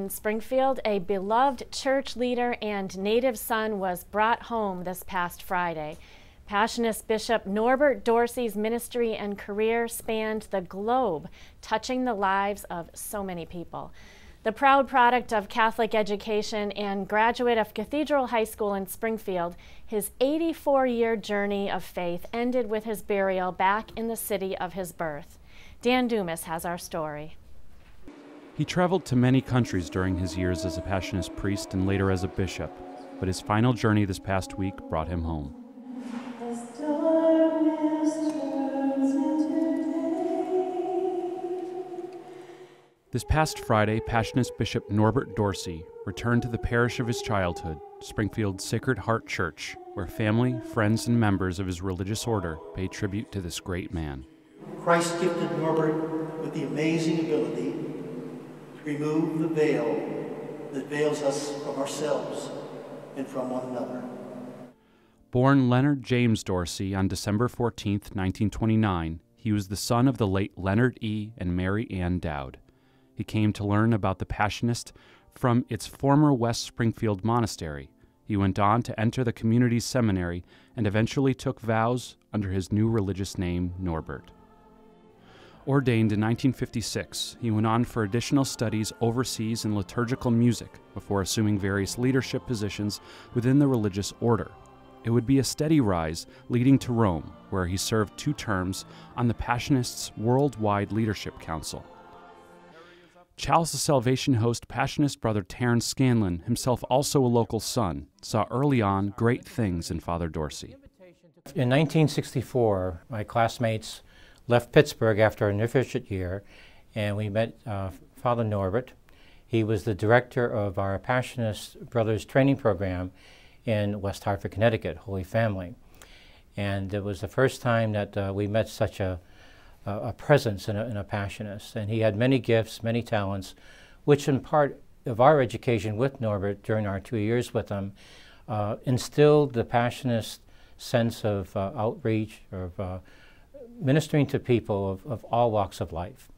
in Springfield, a beloved church leader and native son was brought home this past Friday. Passionist Bishop Norbert Dorsey's ministry and career spanned the globe, touching the lives of so many people. The proud product of Catholic education and graduate of Cathedral High School in Springfield, his 84-year journey of faith ended with his burial back in the city of his birth. Dan Dumas has our story. He traveled to many countries during his years as a Passionist priest and later as a bishop, but his final journey this past week brought him home. This past Friday, Passionist Bishop Norbert Dorsey returned to the parish of his childhood, Springfield's Sacred Heart Church, where family, friends, and members of his religious order pay tribute to this great man. Christ gifted Norbert with the amazing ability to remove the veil that veils us from ourselves and from one another. Born Leonard James Dorsey on December 14, 1929, he was the son of the late Leonard E. and Mary Ann Dowd. He came to learn about the Passionist from its former West Springfield monastery. He went on to enter the community's seminary and eventually took vows under his new religious name, Norbert. Ordained in 1956, he went on for additional studies overseas in liturgical music before assuming various leadership positions within the religious order. It would be a steady rise leading to Rome, where he served 2 terms on the Passionists' Worldwide Leadership Council. Chalice of Salvation host Passionist brother Terrence Scanlon, himself also a local son, saw early on great things in Father Dorsey. In 1964, my classmates left Pittsburgh after an inefficient year, and we met Father Norbert. He was the director of our Passionist Brothers training program in West Hartford, Connecticut, Holy Family. And it was the first time that we met such a presence in a Passionist. And he had many gifts, many talents, which in part of our education with Norbert during our 2 years with him instilled the Passionist sense of outreach, of ministering to people of all walks of life.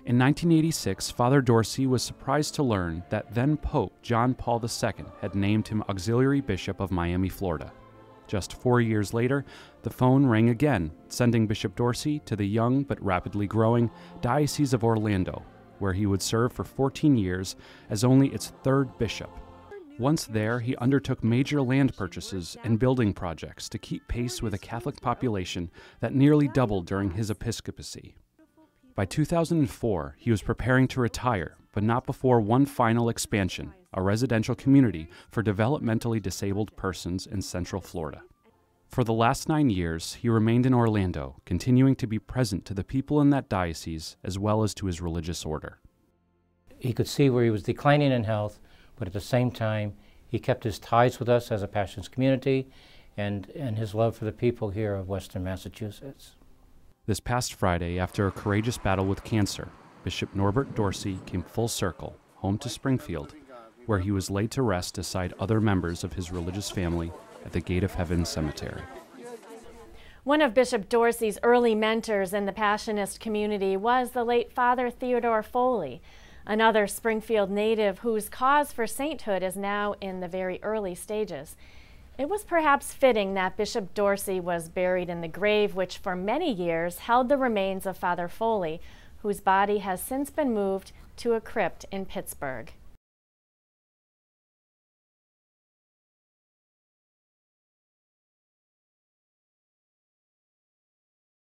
In 1986, Father Dorsey was surprised to learn that then Pope John Paul II had named him Auxiliary Bishop of Miami, Florida. Just 4 years later, the phone rang again, sending Bishop Dorsey to the young but rapidly growing Diocese of Orlando, where he would serve for 14 years as only its 3rd bishop. Once there, he undertook major land purchases and building projects to keep pace with a Catholic population that nearly doubled during his episcopacy. By 2004, he was preparing to retire, but not before one final expansion, a residential community for developmentally disabled persons in Central Florida. For the last 9 years, he remained in Orlando, continuing to be present to the people in that diocese as well as to his religious order. He could see where he was declining in health, but at the same time, he kept his ties with us as a Passionist community and his love for the people here of Western Massachusetts. This past Friday, after a courageous battle with cancer, Bishop Norbert Dorsey came full circle, home to Springfield, where he was laid to rest aside other members of his religious family at the Gate of Heaven Cemetery. One of Bishop Dorsey's early mentors in the Passionist community was the late Father Theodore Foley, another Springfield native whose cause for sainthood is now in the very early stages. It was perhaps fitting that Bishop Dorsey was buried in the grave which for many years held the remains of Father Foley, whose body has since been moved to a crypt in Pittsburgh.